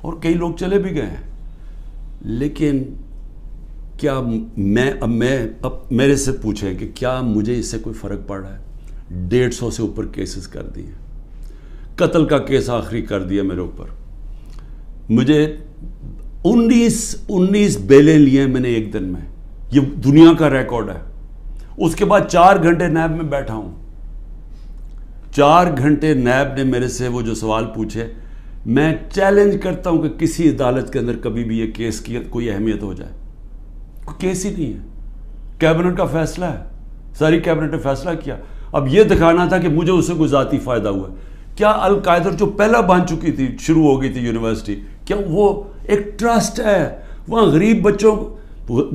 اور کئی لوگ چلے بھی گئے ہیں. لیکن کیا اب میرے سے پوچھیں کہ کیا مجھے اس سے کوئی فرق پڑ رہا ہے؟ 150 سے اوپر کیسز کر دیے, قتل کا کیس آخری کر دیا میرے اوپر. مجھے 19 بیلیں لیے میں نے ایک دن میں, یہ دنیا کا ریکارڈ ہے. اس کے بعد 4 گھنٹے نیب میں بیٹھا ہوں. 4 گھنٹے نیب نے میرے سے وہ جو سوال پوچھے, میں چیلنج کرتا ہوں کہ کسی عدالت کے اندر کبھی بھی یہ کیس کی کوئی اہمیت ہو جائے. کوئی کیس ہی نہیں ہے, کیبنٹ کا فیصلہ ہے, ساری کیبنٹ نے فیصلہ کیا. اب یہ دکھانا تھا کہ مجھے اس سے کوئی ذاتی فائدہ ہوا. کیا القاعدہ جو پہلا بن چکی تھی, شروع ہو گئی تھی یونیورسٹی, کیا وہ ایک ٹرسٹ ہے؟ وہاں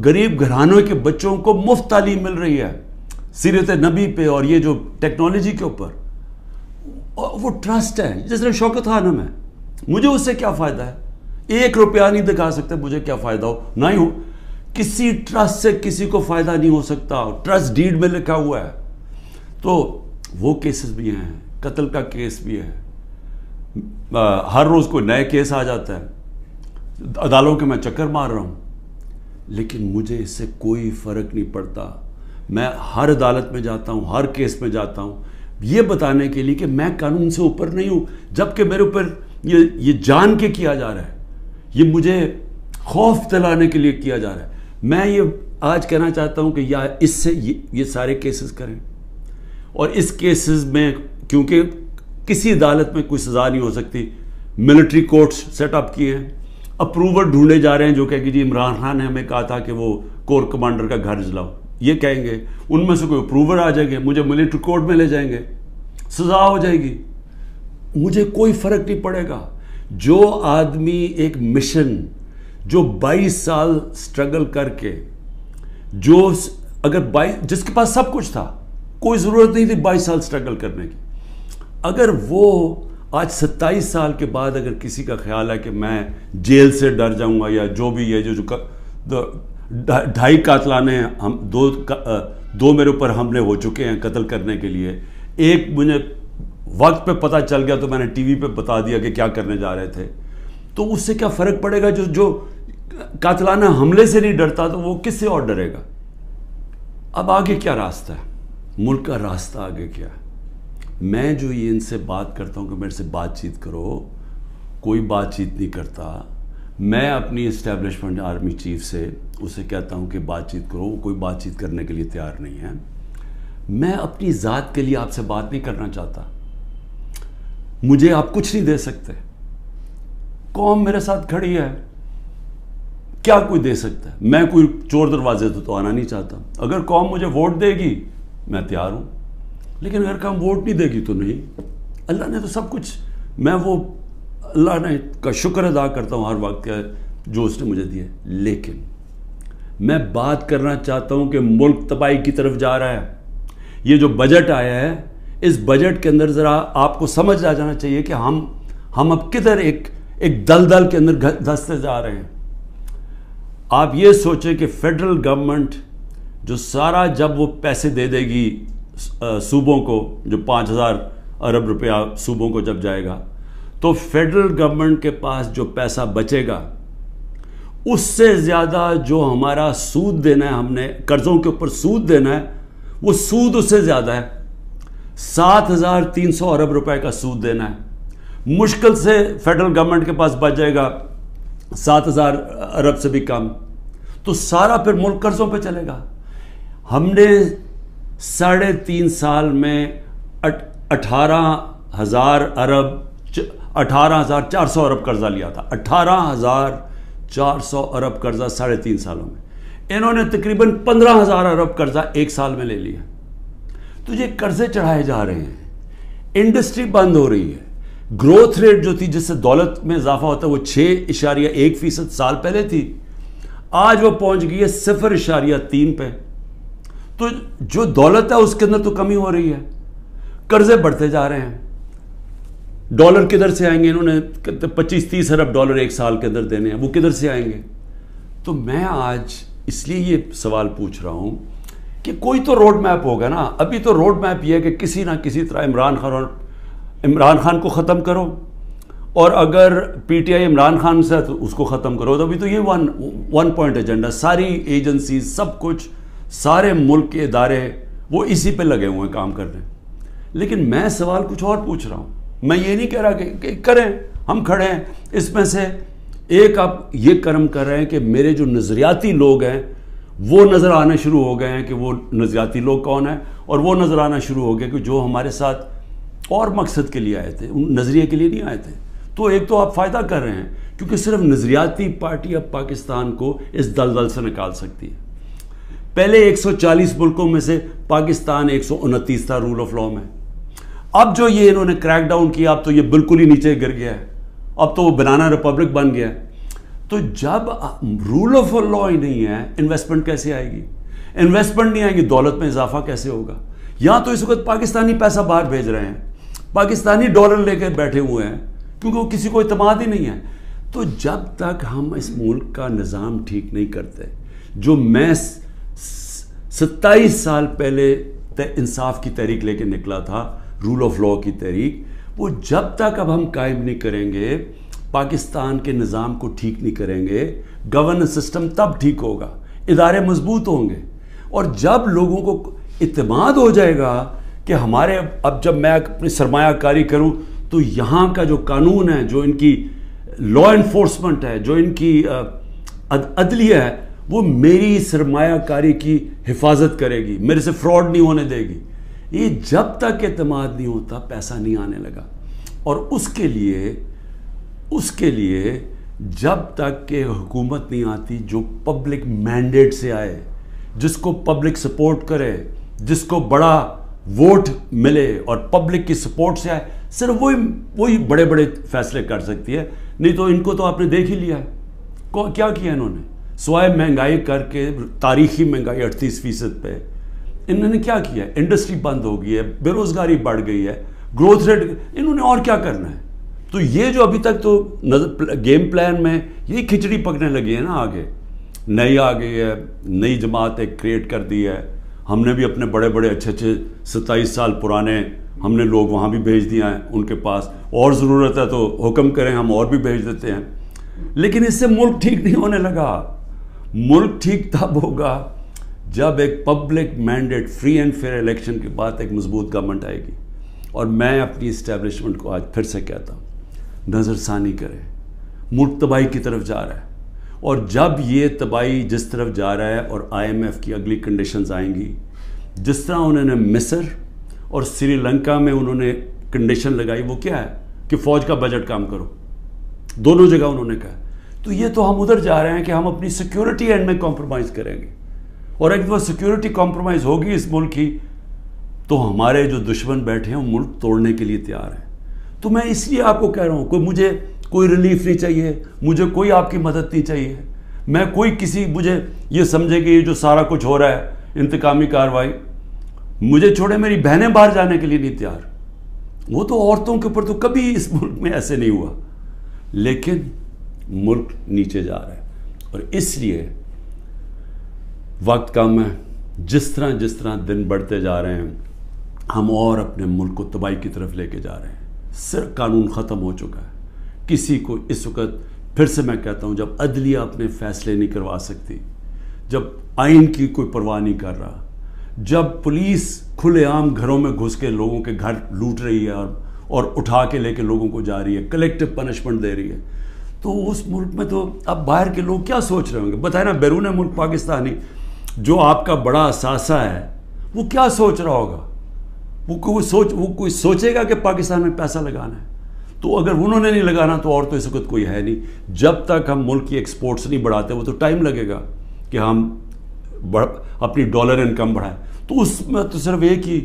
غریب گھرانوں کے بچوں کو مفت تعلیم مل رہی ہے سیرت نبی پہ اور یہ جو ٹیکنالوجی کے اوپر. وہ ٹرسٹ ہے جس طرح شوکت خانم ہے. مجھے اس سے کیا فائدہ ہے؟ 1 روپیہ نہیں دکھا سکتے مجھے کیا فائدہ ہو, نہ ہی ہو. کسی ٹرسٹ سے کسی کو فائدہ نہیں ہو سکتا, ٹرسٹ ڈیڈ میں لکھا ہوا ہے. تو وہ کیسز بھی ہیں, قتل کا کیس بھی ہے, ہر روز کوئی نئے کیس آ جاتا ہے, عدالتوں کے میں چکر مار رہا ہوں. لیکن مجھے اس سے کوئی فرق نہیں پڑتا. میں ہر عدالت میں جاتا ہوں, ہر کیس میں جاتا ہوں, یہ بتانے کے لیے کہ میں قانون سے اوپر نہیں ہوں. جبکہ میرے اوپر یہ جان کے کیا جا رہا ہے, یہ مجھے خوف دلانے کے لیے کیا جا رہا ہے. میں یہ آج کہنا چاہتا ہوں کہ یا اس سے یہ سارے کیسز کریں, اور اس کیسز میں کیونکہ کسی عدالت میں کوئی سزا نہیں ہو سکتی, ملٹری کورٹس سیٹ اپ کیے ہیں, اپروور ڈھونڈے جا رہے ہیں جو کہ جی عمران خان نے ہمیں کہا تھا کہ وہ کور کمانڈر کا گھر جلاؤ, یہ کہیں گے, ان میں سے کوئی اپروور آ جائیں گے, مجھے ملٹری کورٹ میں لے جائیں گے, سزا ہو جائے گی, مجھے کوئی فرق نہیں پڑے گا. جو آدمی ایک مشن, جو 22 سال سٹرگل کر کے, جو اگر جس کے پاس سب کچھ تھا, کوئی ضرورت نہیں تھی 22 سال سٹرگل کرنے کی, اگر وہ آج 27 سال کے بعد اگر کسی کا خیال ہے کہ میں جیل سے ڈر جاؤں گا, یا جو بھی ہے, جو 2.5 قاتلانے ہم 2 میرے اوپر حملے ہو چکے ہیں قتل کرنے کے لیے, ایک مجھے وقت پہ پتہ چل گیا تو میں نے ٹی وی پہ بتا دیا کہ کیا کرنے جا رہے تھے, تو اس سے کیا فرق پڑے گا؟ جو قاتلانہ حملے سے نہیں ڈرتا تو وہ کس سے اور ڈرے گا؟ اب آگے کیا راستہ ہے, ملک کا راستہ آگے کیا ہے؟ میں جو یہ ان سے بات کرتا ہوں کہ میرے سے بات چیت کرو, کوئی بات چیت نہیں کرتا. میں اپنی اسٹیبلشمنٹ آرمی چیف سے اسے کہتا ہوں کہ بات چیت کرو, کوئی بات چیت کرنے کے لیے تیار نہیں ہے. میں اپنی ذات کے لیے آپ سے بات نہیں کرنا چاہتا. مجھے آپ کچھ نہیں دے سکتے. قوم میرے ساتھ کھڑی ہے, کیا کوئی دے سکتا ہے؟ میں کوئی چور دروازے تو آنا نہیں چاہتا. اگر قوم مجھے ووٹ دے گی میں تیار ہوں, لیکن اگر قوم ووٹ نہیں دے گی تو نہیں. اللہ نے تو سب کچھ, میں وہ اللہ نے کا شکر ادا کرتا ہوں ہر وقت کا جو اس نے مجھے دیا. لیکن میں بات کرنا چاہتا ہوں کہ ملک تباہی کی طرف جا رہا ہے. یہ جو بجٹ آیا ہے, اس بجٹ کے اندر ذرا آپ کو سمجھ آ جانا چاہیے کہ ہم اب کدھر ایک دلدل کے اندر دھستے جا رہے ہیں. آپ یہ سوچیں کہ فیڈرل گورنمنٹ جو سارا جب وہ پیسے دے دے گی صوبوں کو, جو 5,000 ارب روپیہ صوبوں کو جب جائے گا, تو فیڈرل گورنمنٹ کے پاس جو پیسہ بچے گا اس سے زیادہ جو ہمارا سود دینا ہے, ہم نے قرضوں کے اوپر سود دینا ہے, وہ سود اس سے زیادہ ہے. 7,300 ارب روپے کا سود دینا ہے. مشکل سے فیڈرل گورنمنٹ کے پاس بچ جائے گا 7,000 ارب سے بھی کم, تو سارا پھر ملک قرضوں پہ چلے گا. ہم نے 3.5 سال میں 18,000 ارب 18,400 ارب قرضہ لیا تھا. 18,400 ارب قرضہ 3.5 سالوں میں. انہوں نے تقریباً 15,000 ارب قرضہ 1 سال میں لے لیا. تو یہ قرضے چڑھائے جا رہے ہیں, انڈسٹری بند ہو رہی ہے. گروتھ ریٹ جو تھی جس سے دولت میں اضافہ ہوتا ہے وہ 6.1% سال پہلے تھی, آج وہ پہنچ گئی ہے 0.3 پہ. تو جو دولت ہے اس کے اندر تو کمی ہو رہی ہے, قرضے بڑھتے جا رہے ہیں. ڈالر کدھر سے آئیں گے؟ انہوں نے 25-30 ارب ڈالر 1 سال کے اندر دینے ہیں, وہ کدھر سے آئیں گے؟ تو میں آج اس لیے یہ سوال پوچھ رہا ہوں کہ کوئی تو روڈ میپ ہوگا نا. ابھی تو روڈ میپ یہ ہے کہ کسی نہ کسی طرح عمران خان کو ختم کرو اور اگر P T I Imran Khan سے تو اس کو ختم کرو. تو ابھی تو یہ ون پوائنٹ ایجنڈا, ساری ایجنسیز, سب کچھ, سارے ملک کے ادارے وہ اسی پہ لگے ہوئے ہیں کام کرنے. لیکن میں سوال کچھ اور پوچھ رہا ہوں. میں یہ نہیں کہہ رہا کہ کریں, ہم کھڑے ہیں. اس میں سے ایک آپ یہ کرم کر رہے ہیں کہ میرے جو نظریاتی لوگ ہیں وہ نظر آنا شروع ہو گئے ہیں کہ وہ نظریاتی لوگ کون ہیں, اور وہ نظر آنا شروع ہو گئے کہ جو ہمارے ساتھ اور مقصد کے لیے آئے تھے, نظریے کے لیے نہیں آئے تھے. تو ایک تو آپ فائدہ کر رہے ہیں کیونکہ صرف نظریاتی پارٹی اب پاکستان کو اس دلدل سے نکال سکتی ہے. پہلے 140 ملکوں میں سے پاکستان 129 تھا رول آف لا میں. اب جو یہ انہوں نے کریک ڈاؤن کیا, اب تو یہ بالکل ہی نیچے گر گیا ہے, اب تو وہ بنانا ریپبلک بن گیا ہے. تو جب رول آف لا ہی نہیں ہے, انویسٹمنٹ کیسے آئے گی؟ انویسٹمنٹ نہیں آئے گی, دولت میں اضافہ کیسے ہوگا؟ یہاں تو اس وقت پاکستانی پیسہ باہر بھیج رہے ہیں, پاکستانی ڈالر لے کے بیٹھے ہوئے ہیں کیونکہ وہ کسی کو اعتماد ہی نہیں ہے. تو جب تک ہم اس ملک کا نظام ٹھیک نہیں کرتے, جو میں 27 سال پہلے انصاف کی تحریک لے کے نکلا تھا, رول آف لا کی تحریک, وہ جب تک اب ہم قائم نہیں کریں گے, پاکستان کے نظام کو ٹھیک نہیں کریں گے, گورننس سسٹم تب ٹھیک ہوگا, ادارے مضبوط ہوں گے. اور جب لوگوں کو اعتماد ہو جائے گا کہ ہمارے, اب جب میں اپنی سرمایہ کاری کروں تو یہاں کا جو قانون ہے, جو ان کی لا انفورسمنٹ ہے, جو ان کی عدلیہ ہے, وہ میری سرمایہ کاری کی حفاظت کرے گی, میرے سے فراڈ نہیں ہونے دے گی. یہ جب تک اعتماد نہیں ہوتا پیسہ نہیں آنے لگا. اور اس کے لیے جب تک کہ حکومت نہیں آتی جو پبلک مینڈیٹ سے آئے, جس کو پبلک سپورٹ کرے, جس کو بڑا ووٹ ملے اور پبلک کی سپورٹ سے آئے, صرف وہی بڑے بڑے فیصلے کر سکتی ہے. نہیں تو ان کو تو آپ نے دیکھ ہی لیا ہے کیا کیا انہوں نے, سوائے مہنگائی کر کے, تاریخی مہنگائی 38% پہ, انہوں نے کیا کیا ہے؟ انڈسٹری بند ہو گئی ہے, بے روزگاری بڑھ گئی ہے, گروتھ ریٹ, انہوں نے اور کیا کرنا ہے؟ تو یہ جو ابھی تک تو گیم پلان میں یہی کھچڑی پکنے لگی ہے نا, آگے نئی آ گئی ہے, نئی جماعت ایک کریٹ کر دی ہے. ہم نے بھی اپنے بڑے بڑے اچھے 27 سال پرانے ہم نے لوگ وہاں بھی بھیج دیا ہیں ان کے پاس, اور ضرورت ہے تو حکم کریں ہم اور بھی بھیج دیتے ہیں. لیکن اس سے ملک ٹھیک نہیں ہونے لگا. ملک ٹھیک تب ہوگا جب ایک public mandate, free and fair election کے بعد ایک مضبوط گورنمنٹ آئے گی. اور میں اپنی اسٹیبلشمنٹ کو آج پھر سے کہتا ہوں, نظر ثانی کرے, ملک تباہی کی طرف جا رہا ہے. اور جب یہ تباہی جس طرف جا رہا ہے, اور IMF کی اگلی کنڈیشنز آئیں گی, جس طرح انہوں نے مصر اور سری لنکا میں انہوں نے کنڈیشن لگائی, وہ کیا ہے کہ فوج کا بجٹ کام کرو, دونوں جگہ انہوں نے کہا. تو یہ تو ہم ادھر جا رہے ہیں کہ ہم اپنی سیکیورٹی اینڈ میں کمپرومائز کریں گے, اور ایک دفعہ سیکیورٹی کمپرومائز ہوگی اس ملک کی, تو ہمارے جو دشمن بیٹھے ہیں وہ ملک توڑنے کے لیے تیار ہیں. تو میں اس لیے آپ کو کہہ رہا ہوں, مجھے کوئی ریلیف نہیں چاہیے, مجھے کوئی آپ کی مدد نہیں چاہیے, میں کوئی کسی مجھے یہ سمجھے کہ یہ جو سارا کچھ ہو رہا ہے انتقامی کارروائی, مجھے چھوڑے میری بہنیں باہر جانے کے لیے نہیں تیار. وہ تو عورتوں کے اوپر تو کبھی اس ملک میں ایسے نہیں ہوا, لیکن ملک نیچے جا رہا ہے. اور اس لیے وقت کم ہے. جس طرح دن بڑھتے جا رہے ہیں, ہم اور اپنے ملک کو تباہی کی طرف لے کے جا رہے ہیں. صرف قانون ختم ہو چکا ہے. کسی کو اس وقت, پھر سے میں کہتا ہوں, جب عدلیہ اپنے فیصلے نہیں کروا سکتی, جب آئین کی کوئی پرواہ نہیں کر رہا, جب پولیس کھلے عام گھروں میں گھس کے لوگوں کے گھر لوٹ رہی ہے اور اٹھا کے لے کے لوگوں کو جا رہی ہے, کلیکٹو پنشمنٹ دے رہی ہے, تو اس ملک میں تو اب باہر کے لوگ کیا سوچ رہے ہوں گے؟ بتائیں نا, بیرون ملک پاکستانی جو آپ کا بڑا اثاثہ ہے وہ کیا سوچ رہا ہوگا؟ وہ کوئی سوچے گا کہ پاکستان میں پیسہ لگانا ہے؟ تو اگر انہوں نے نہیں لگانا تو اور تو اس وقت کوئی ہے نہیں. جب تک ہم ملک کی ایکسپورٹس نہیں بڑھاتے, وہ تو ٹائم لگے گا کہ ہم اپنی ڈالر انکم بڑھائیں. تو اس میں تو صرف ایک ہی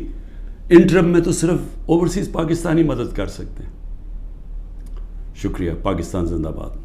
انٹرم میں تو صرف اوورسیز پاکستانی مدد کر سکتے ہیں. شکریہ. پاکستان زندہ باد.